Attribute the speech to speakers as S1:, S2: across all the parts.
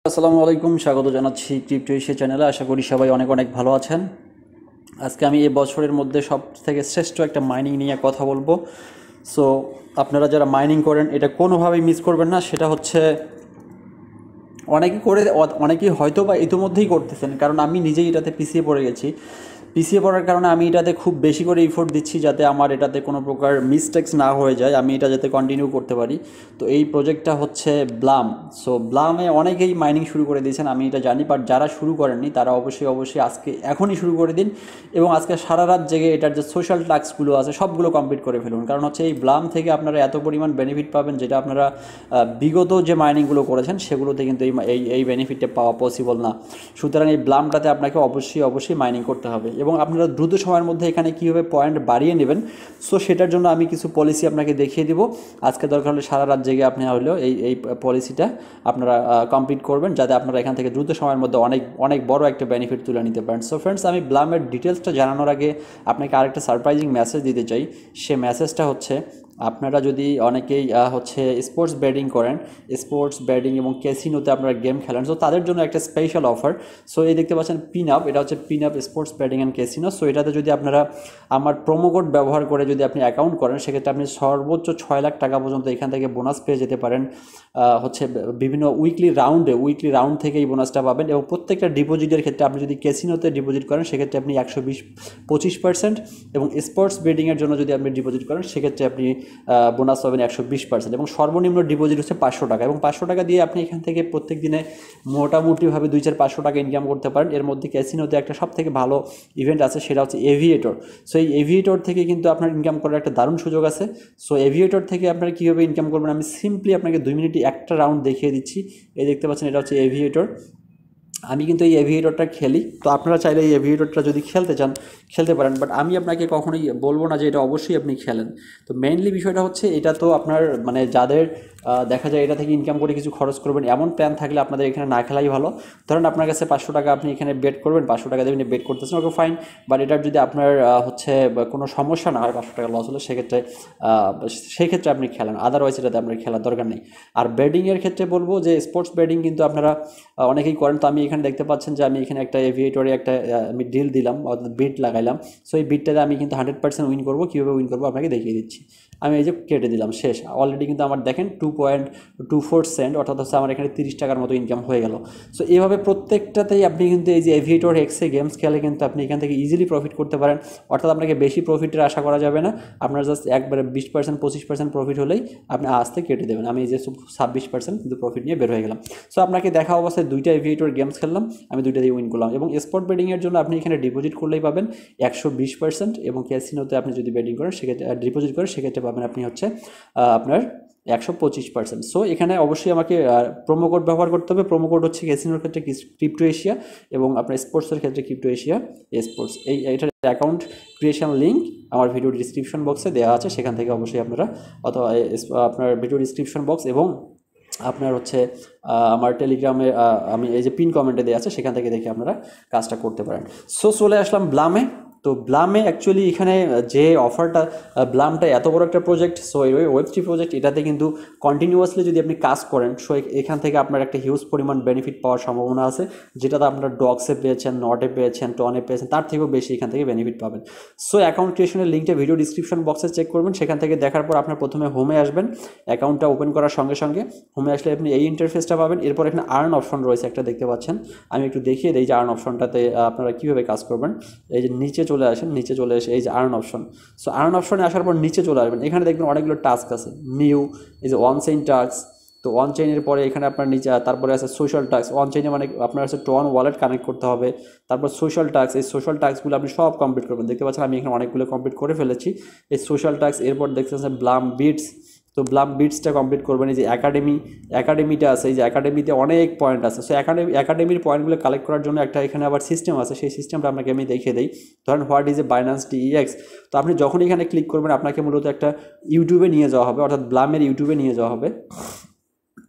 S1: আসসালামু আলাইকুম, স্বাগত জানাচ্ছি ক্রিপ্টো এশিয়া চ্যানেলে। আশা করি সবাই অনেক অনেক ভালো আছেন। আজকে আমি এই বছরের মধ্যে সব থেকে শ্রেষ্ঠ একটা মাইনিং নিয়ে কথা বলবো। সো আপনারা যারা মাইনিং করেন এটা কোনোভাবেই মিস করবেন না। সেটা হচ্ছে অনেকেই হয়তো বা ইতিমধ্যেই করতেছেন, কারণ আমি নিজেই এটাতে পিছিয়ে পড়ে গেছি। পিছিয়ে পড়ার কারণে আমি এটাতে খুব বেশি করে ইফোর্ট দিচ্ছি যাতে আমার এটাতে কোনো প্রকার মিস্টেক্স না হয়ে যায়, আমি এটা যাতে কন্টিনিউ করতে পারি। তো এই প্রজেক্টটা হচ্ছে ব্লাম। সো ব্লামে অনেকেই মাইনিং শুরু করে দিয়েছেন, আমি এটা জানি, বাট যারা শুরু করেননি তারা অবশ্যই এখনই শুরু করে দিন এবং আজকে সারা রাত জেগে এটার যে সোশ্যাল টাস্কগুলো আছে সবগুলো কমপ্লিট করে ফেলুন। কারণ হচ্ছে এই ব্লাম থেকে আপনারা এত পরিমাণ বেনিফিট পাবেন যেটা আপনারা বিগত যে মাইনিংগুলো করেছেন সেগুলোতে কিন্তু এই বেনিফিটটা পাওয়া পসিবল না। সুতরাং এই ব্লামটাতে আপনাকে অবশ্যই মাইনিং করতে হবে এবং আপনারা দ্রুত সময়ের মধ্যে এখানে কীভাবে পয়েন্ট বাড়িয়ে নেবেন, সো সেটার জন্য আমি কিছু পলিসি আপনাকে দেখিয়ে দিব। আজকে দরকার হলে সারা রাত জেগে আপনি হলেও এই পলিসিটা আপনারা কমপ্লিট করবেন যাতে আপনারা এখান থেকে দ্রুত সময়ের মধ্যে অনেক অনেক বড় একটা বেনিফিট তুলে নিতে পারেন। সো ফ্রেন্ডস, আমি ব্লামের ডিটেলসটা জানানোর আগে আপনাকে আরেকটা সারপ্রাইজিং মেসেজ দিতে চাই। সে মেসেজটা হচ্ছে, আপনারা যদি অনেকেই হচ্ছে স্পোর্টস বেটিং করেন, স্পোর্টস বেটিং এবং ক্যাসিনোতে আপনারা গেম খেলেন, সো তাদের জন্য একটা স্পেশাল অফার। সো এই দেখতে পাচ্ছেন পিন আপ, এটা হচ্ছে Pin Up sports betting and casino. So এটাতে যদি আপনারা আমার প্রোমো কোড ব্যবহার করে যদি আপনি অ্যাকাউন্ট করেন, সেক্ষেত্রে আপনি সর্বোচ্চ 6 লাখ টাকা পর্যন্ত এখান থেকে বোনাস পেয়ে যেতে পারেন। হচ্ছে বিভিন্ন উইকলি রাউন্ড থেকে এই বোনাসটা পাবেন এবং প্রত্যেকটা ডিপোজিটের ক্ষেত্রে আপনি যদি ক্যাসিনোতে ডিপোজিট করেন সেক্ষেত্রে আপনি 125% এবং স্পোর্টস বেটিংয়ের জন্য যদি আপনি ডিপোজিট করেন সেক্ষেত্রে আপনি বোনাস পাবেন 120% এবং সর্বনিম্ন ডিপোজিট হচ্ছে 500 টাকা এবং 500 টাকা দিয়ে আপনি এখান থেকে প্রত্যেক দিনে মোটামুটিভাবে 2-4-500 টাকা ইনকাম করতে পারেন। এর মধ্যে ক্যাসিনোতে একটা সব থেকে ভালো ইভেন্ট আছে, সেটা হচ্ছে এভিয়েটর। সো এই এভিয়েটর থেকে কিন্তু আপনার ইনকাম করার একটা দারুণ সুযোগ আছে। সো এভিয়েটর থেকে আপনারা কীভাবে ইনকাম করবেন আমি সিম্পলি আপনাকে 2 মিনিটে একটা রাউন্ড দেখিয়ে দিচ্ছি। এই দেখতে পাচ্ছেন, এটা হচ্ছে এভিয়েটর। আমি কিন্তু এই এভিয়েটরটা খেলি, তো আপনারা চাইলে এই এভিয়েটরটা যদি খেলতে চান খেলতে পারেন, বাট আমি আপনাকে কখনোই বলবো না যে এটা অবশ্যই আপনি খেলেন। তো মেইনলি বিষয়টা হচ্ছে, এটা তো আপনার মানে যাদের দেখা যায় এটা থেকে ইনকাম করে কিছু খরচ করবেন এমন প্ল্যান থাকলে আপনাদের এখানে না খেলাই ভালো। ধরেন আপনার কাছে 500 টাকা, আপনি এখানে বেট করবেন, 500 টাকা দেবেন, বেট করতেছেন, ওকে ফাইন। বাট এটার যদি আপনার হচ্ছে কোনো সমস্যা না হয়, 500 টাকা লস হলে সেক্ষেত্রে আপনি খেলেন, আদারওয়াইজ এটাতে আপনার খেলার দরকার নেই। আর বেডিংয়ের ক্ষেত্রে বলবো যে স্পোর্টস বেডিং কিন্তু আপনারা অনেকেই করেন। তো আমি এখানে দেখতে পাচ্ছেন যে আমি এখানে একটা এভিয়েটরে একটা আমি ডিল দিলাম, অর্থাৎ বিট লাগাইলাম। সো এই বিটটাতে আমি কিন্তু 100% উইন করবো। কীভাবে উইন করবো আপনাকে দেখিয়ে দিচ্ছি। আমি এই যে কেটে দিলাম, শেষ। অলরেডি কিন্তু আমার দেখেন 2.24 সেন্ট, অর্থাৎ হচ্ছে আমার এখানে 30 টাকার মতো ইনকাম হয়ে গেল। সো এইভাবে প্রত্যেকটাতেই আপনি কিন্তু এই যে এভিয়েটর এক্সে গেমস খেলে কিন্তু আপনি এখান থেকে ইজিলি প্রফিট করতে পারেন। অর্থাৎ আপনাকে বেশি প্রফিটের আশা করা যাবে না, আপনার জাস্ট একবারে 20%-25% প্রফিট হলেই আপনি আসতে কেটে দেবেন। আমি এই যে 26% কিন্তু প্রফিট নিয়ে বের হয়ে গেলাম। সো আপনাকে দেখা অবস্থায় 2টা এভিয়েটর গেমস খেললাম, আমি 2টা দিয়ে উইন করলাম। এবং স্পট বেটিংয়ের জন্য আপনি এখানে ডিপোজিট করলেই পাবেন 120% এবং ক্যাসিনোতে আপনি যদি বেটিং করেন সেক্ষেত্রে ডিপোজিট করেন সেক্ষেত্রে পাবেন আপনি হচ্ছে আপনার 125%। সো এখানে অবশ্যই আমাকে প্রোমো কোড ব্যবহার করতে হবে। প্রোমো কোড হচ্ছে ক্যাসিনোর ক্ষেত্রে ক্রিপ্টো এশিয়া এবং আপনার স্পোর্টসের ক্ষেত্রে ক্রিপ্টো এশিয়া স্পোর্টস। এটার অ্যাকাউন্ট ক্রিয়েশন লিঙ্ক আমার ভিডিও ডিসক্রিপশন বক্সে দেওয়া আছে, সেখান থেকে অবশ্যই আপনারা, অথবা আপনার ভিডিও ডিসক্রিপশন বক্স এবং আপনার হচ্ছে আমার টেলিগ্রামে আমি এই যে পিন কমেন্টে দেওয়া আছে সেখান থেকে দেখে আপনারা কাজটা করতে পারেন। সো চলে আসলাম ব্লামে। তো ব্লামে অ্যাকচুয়ালি এখানে যে অফারটা, ব্লামটা এত বড় একটা প্রজেক্ট, সো এই ওয়েব3 প্রজেক্ট, এটাতে কিন্তু কন্টিনিউয়াসলি যদি আপনি কাজ করেন, সো এখান থেকে আপনার একটা হিউজ পরিমাণ বেনিফিট পাওয়ার সম্ভাবনা আছে, যেটাতে আপনার ডক্সে পেয়েছেন, নটে পেয়েছেন, টনে পেয়েছেন, তার থেকেও বেশি এখান থেকে বেনিফিট পাবেন। সো অ্যাকাউন্ট ক্রিয়েশনের লিঙ্কটা ভিডিও ডিসক্রিপশন বক্সে চেক করবেন, সেখান থেকে দেখার পর আপনার প্রথমে হোমে আসবেন। অ্যাকাউন্টটা ওপেন করার সঙ্গে সঙ্গে হোমে আসলে আপনি এই ইন্টারফেসটা পাবেন। এরপর এখানে আর্ন অপশন রয়েছে একটা, দেখতে পাচ্ছেন। আমি একটু দেখিয়ে দিই যে আর্ন অপশনটাতে আপনারা কীভাবে কাজ করবেন। এই যে নিচে চলে আসেন, নিচে চলে এসে এই যে আর্ন অপশন। সো আর্ন অপশনে আসার পর নিচে চলে আসবেন, এখানে দেখবেন অনেকগুলো টাস্ক আছে। নিউ, এই যে অন চেইন টাস্ক। তো অন চেইনের পরে এখানে আপনার নিচে, তারপরে আছে সোশ্যাল টাস্ক। অন চেইনে মানে আপনার হচ্ছে টন ওয়ালেট কানেক্ট করতে হবে। তারপর সোশ্যাল টাস্ক, এই সোশ্যাল টাস্কগুলো আপনি সব কমপ্লিট করবেন। দেখতে পাচ্ছেন আমি এখানে অনেকগুলো কমপ্লিট করে ফেলেছি এই সোশ্যাল টাস্ক। এরপর দেখতে পাচ্ছেন ব্লাম বিটস। তো ব্লাম বিটসটা কমপ্লিট করবেন। এই যে একাডেমিটা আছে, এই যে একাডেমিতে অনেক পয়েন্ট আছে। সো একাডেমির পয়েন্টগুলো কালেক্ট করার জন্য একটা এখানে আবার সিস্টেম আছে, সেই সিস্টেমটা আপনাকে আমি দেখিয়ে দিই। ধরেন হোয়াট ইজ এ বাইন্যান্স ডিইএক্স। তো আপনি যখন এখানে ক্লিক করবেন আপনাকে মূলত একটা ইউটিউবে নিয়ে যাওয়া হবে, অর্থাৎ ব্লামের ইউটিউবে নিয়ে যাওয়া হবে।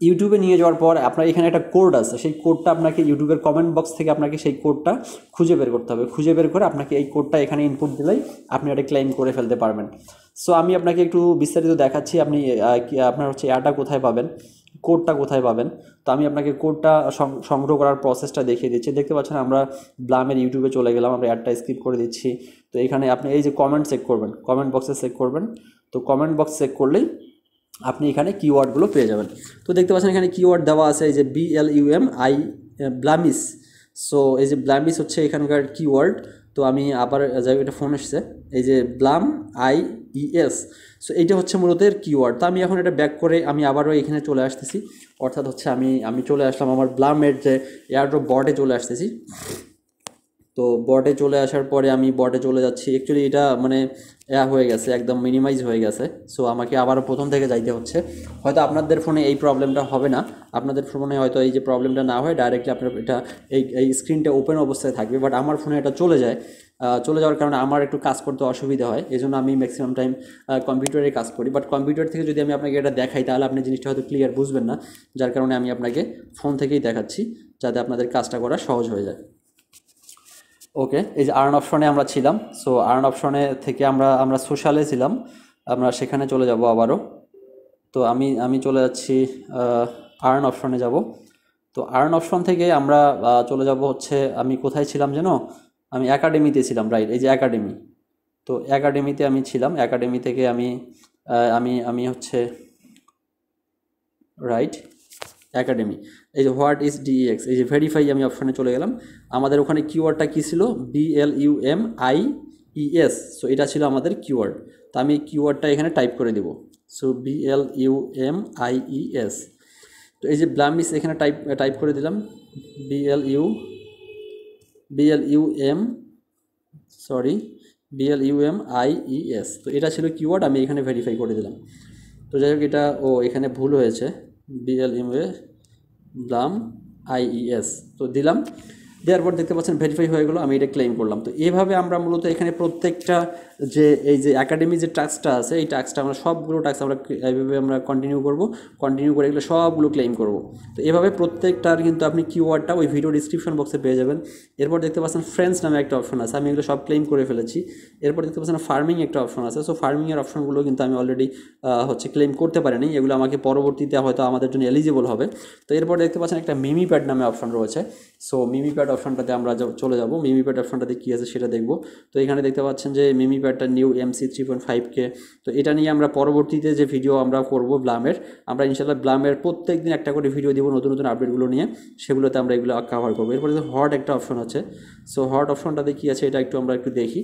S1: ইউটিউবে নিয়ে যাওয়ার পর আপনার এখানে একটা কোড আছে, সেই কোডটা আপনাকে ইউটিউবের কমেন্ট বক্স থেকে আপনাকে সেই কোডটা খুঁজে বের করতে হবে। খুঁজে বের করে আপনাকে এই কোডটা এখানে ইনপুট দিলেই আপনি এটা ক্লেম করে ফেলতে পারবেন। সো আমি আপনাকে একটু বিস্তারিত দেখাচ্ছি। আপনি আপনার হচ্ছে এটা কোথায় পাবেন। কোডটা কোথায় পাবেন। তো আমি আপনাকে কোডটা সংগ্রহ করার প্রসেসটা দেখিয়ে দিচ্ছি। দেখতে পাচ্ছেন আমরা ব্লামের ইউটিউবে চলে গেলাম, আমরা অ্যাডটা স্কিপ করে দিচ্ছি। তো এখানে আপনি এই যে কমেন্ট চেক করবেন, কমেন্ট বক্সে চেক করবেন। তো কমেন্ট বক্স চেক করলেই আপনি এখানে কিওয়ার্ডগুলো পেয়ে যাবেন। তো দেখতে পাচ্ছেন এখানে কিওয়ার্ড দেওয়া আছে, এই যে BLUMI ব্লামিস। সো এই যে ব্লামিস হচ্ছে এখানকার কিওয়ার্ড। তো আমি আবার যাই, এটা ফোন এসছে, এই যে BLAMIES। সো এইটা হচ্ছে মূলত এর কিওয়ার্ড। তো আমি এখন এটা ব্যাক করে আমি আবারও এখানে চলে আসতেছি, অর্থাৎ হচ্ছে আমি চলে আসলাম আমার ব্লামের যে এয়ারড্রপ বটে চলে আসতেছি। তো বটে চলে আসার পরে আমি বটে চলে যাচ্ছি। অ্যাকচুয়ালি এটা মানে হয়ে গেছে, একদম মিনিমাইজ হয়ে গেছে। সো আমাকে আবারও প্রথম থেকে যাইতে হচ্ছে। হয়তো আপনাদের ফোনে এই প্রবলেমটা হবে না, আপনাদের ফোনে হয়তো এই যে প্রবলেমটা না হয়, ডাইরেক্টলি আপনার এটা এই স্ক্রিনটা ওপেন অবস্থায় থাকবে। বাট আমার ফোনে এটা চলে যায়, চলে যাওয়ার কারণে আমার একটু কাজ করতে অসুবিধা হয়, এই জন্য আমি ম্যাক্সিমাম টাইম কম্পিউটারে কাজ করি। বাট কম্পিউটার থেকে যদি আমি আপনাকে এটা দেখাই তাহলে আপনি জিনিসটা হয়তো ক্লিয়ার বুঝবেন না, যার কারণে আমি আপনাকে ফোন থেকেই দেখাচ্ছি যাতে আপনাদের কাজটা করা সহজ হয়ে যায়। ওকে, এই যে আর্ন অপশনে আমরা ছিলাম। সো আর্ন অপশনে থেকে আমরা সোশ্যালে ছিলাম, আমরা সেখানে চলে যাব আবারও। তো আমি চলে যাচ্ছি আর্ন অপশনে যাব। তো আর্ন অপশন থেকে আমরা চলে যাব হচ্ছে, আমি কোথায় ছিলাম যেন, আমি একাডেমিতে ছিলাম, রাইট, এই যে একাডেমি। তো একাডেমিতে আমি ছিলাম, একাডেমি থেকে আমি হচ্ছে রাইট একাডেমি, এই যে হোয়াট ইজ ডিএক্স, এই যে ভেরিফাই আমি অপশনে চলে গেলাম। আমাদের ওখানে কিওয়ার্ডটা কী ছিল, BLUMIES। সো এটা ছিল আমাদের কিওয়ার্ড। তো আমি কিওয়ার্ডটা এখানে টাইপ করে দেব। So BLUMIES। তো এই যে ব্লামিস এখানে টাইপ করে দিলাম, BLUMIES। তো এটা ছিল কিওয়ার্ড, আমি এখানে ভেরিফাই করে দিলাম। তো যাই হোক, এটা এখানে ভুল হয়েছে, BLUMIES। তো দিলাম, দেওয়ার পর দেখতে পাচ্ছেন ভেরিফাই হয়ে গেলো, আমি এটা ক্লেম করলাম। তো এভাবে আমরা মূলত এখানে প্রত্যেকটা যে এই যে একাডেমি যে টাস্কটা আছে, এই টাস্কটা আমরা সবগুলো টাস্ক আমরা এইভাবে আমরা কন্টিনিউ করে এগুলো সবগুলো ক্লেম করব। তো এভাবে প্রত্যেকটার কিন্তু আপনি কিওয়ার্ডটা ওই ভিডিও ডিসক্রিপশন বক্সে পেয়ে যাবেন। এরপর দেখতে পাচ্ছেন ফ্রেন্ডস নামে একটা অপশন আছে, আমি এগুলো সব ক্লেম করে ফেলেছি। এরপর দেখতে পাচ্ছেন ফার্মিং একটা অপশন আছে। সো ফার্মিংয়ের অপশনগুলো কিন্তু আমি অলরেডি হচ্ছে ক্লেম করতে পারিনি, এগুলো আমাকে পরবর্তীতে হয়তো আমাদের জন্য এলিজিবল হবে। তো এরপর দেখতে পাচ্ছেন একটা মিমি প্যাড নামে অপশন রয়েছে। সো মিমি প্যাড অপশনটাতে আমরা চলে যাব, মিমি প্যাড অপশনটাতে কী আছে সেটা দেখব। তো এখানে দেখতে পাচ্ছেন যে মিমি প্যাডটা নিউ MC 3.5K। তো এটা নিয়ে আমরা পরবর্তীতে যে ভিডিও আমরা করব ব্লামের, আমরা ইনশাল্লাহ ব্লামের প্রত্যেক দিন একটা করে ভিডিও দিব নতুন নতুন আপডেটগুলো নিয়ে, সেগুলোতে আমরা এগুলো কভার করবো। এরপরে হট একটা অপশন আছে। সো হট অপশনটাতে কী আছে এটা আমরা একটু দেখি।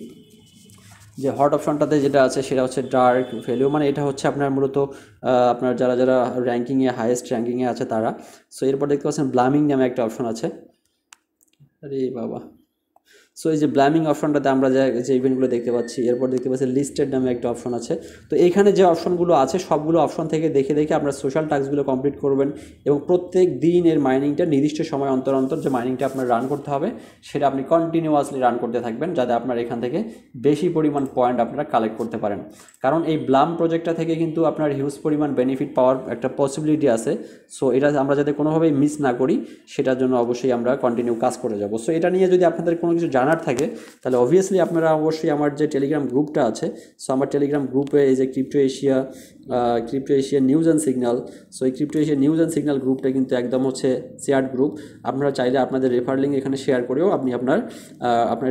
S1: যে হট অপশনটাতে যেটা আছে সেটা হচ্ছে ডার্ক ভ্যালু, মানে এটা হচ্ছে আপনার মূলত আপনার যারা র্যাঙ্কিংয়ে হাইয়েস্ট র্যাঙ্কিংয়ে আছে তারা। সো এরপর দেখতে পাচ্ছেন ব্লামিং নামে একটা অপশন আছে। আরে বাবা, সো এই যে ব্লামিং অপশনটাতে আমরা যে ইভেন্টগুলো দেখতে পাচ্ছি। এরপর দেখতে পাচ্ছি লিস্টেড নামে একটা অপশন আছে। তো এইখানে যে অপশনগুলো আছে সবগুলো অপশন থেকে দেখে আপনারা সোশ্যাল টাস্কগুলো কমপ্লিট করবেন, এবং প্রত্যেক দিন এর মাইনিংটা নির্দিষ্ট সময় অন্তর অন্তর যে মাইনিংটা আপনার রান করতে হবে সেটা আপনি কন্টিনিউয়াসলি রান করতে থাকবেন, যাতে আপনার এখান থেকে বেশি পরিমাণ পয়েন্ট আপনারা কালেক্ট করতে পারেন। কারণ এই ব্লাম প্রজেক্টটা থেকে কিন্তু আপনার হিউজ পরিমাণ বেনিফিট পাওয়ার একটা পসিবিলিটি আছে। সো এটা আমরা যাতে কোনোভাবেই মিস না করি সেটার জন্য অবশ্যই আমরা কন্টিনিউ কাজ করে যাব। সো এটা নিয়ে যদি আপনাদের কোনো কিছু জানার থাকে তাহলে অবভিয়াসলি আপনারা অবশ্যই আমার যে টেলিগ্রাম গ্রুপটা আছে, সো আমার টেলিগ্রাম গ্রুপে এই যে crypto Asia news and signal, so এই crypto Asia news and signal গ্রুপটা কিন্তু একদম হচ্ছে শেয়ার্ড গ্রুপ। আপনারা চাইলে আপনাদের রেফার লিঙ্ক এখানে শেয়ার করেও আপনি আপনার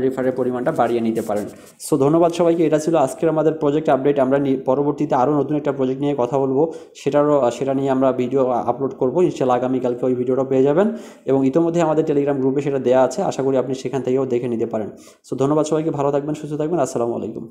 S1: রেফারের পরিমাণটা বাড়িয়ে নিতে পারেন। সো ধন্যবাদ সবাইকে, এটা ছিল আজকের আমাদের প্রজেক্ট আপডেট। আমরা পরবর্তীতে আরও নতুন একটা প্রজেক্ট নিয়ে কথা বলবো, সেটা নিয়ে আমরা ভিডিও আপলোড করবো ইনশাআল্লাহ। আগামীকালকে ওই ভিডিওটা পেয়ে যাবেন, এবং ইতিমধ্যে আমাদের টেলিগ্রাম গ্রুপে সেটা দেওয়া আছে, আশা করি আপনি সেখান থেকেও দেখে নিতে পারেন। সো ধন্যবাদ সবাইকে, ভালো থাকবেন, সুস্থ থাকবেন, আসসালামু আলাইকুম।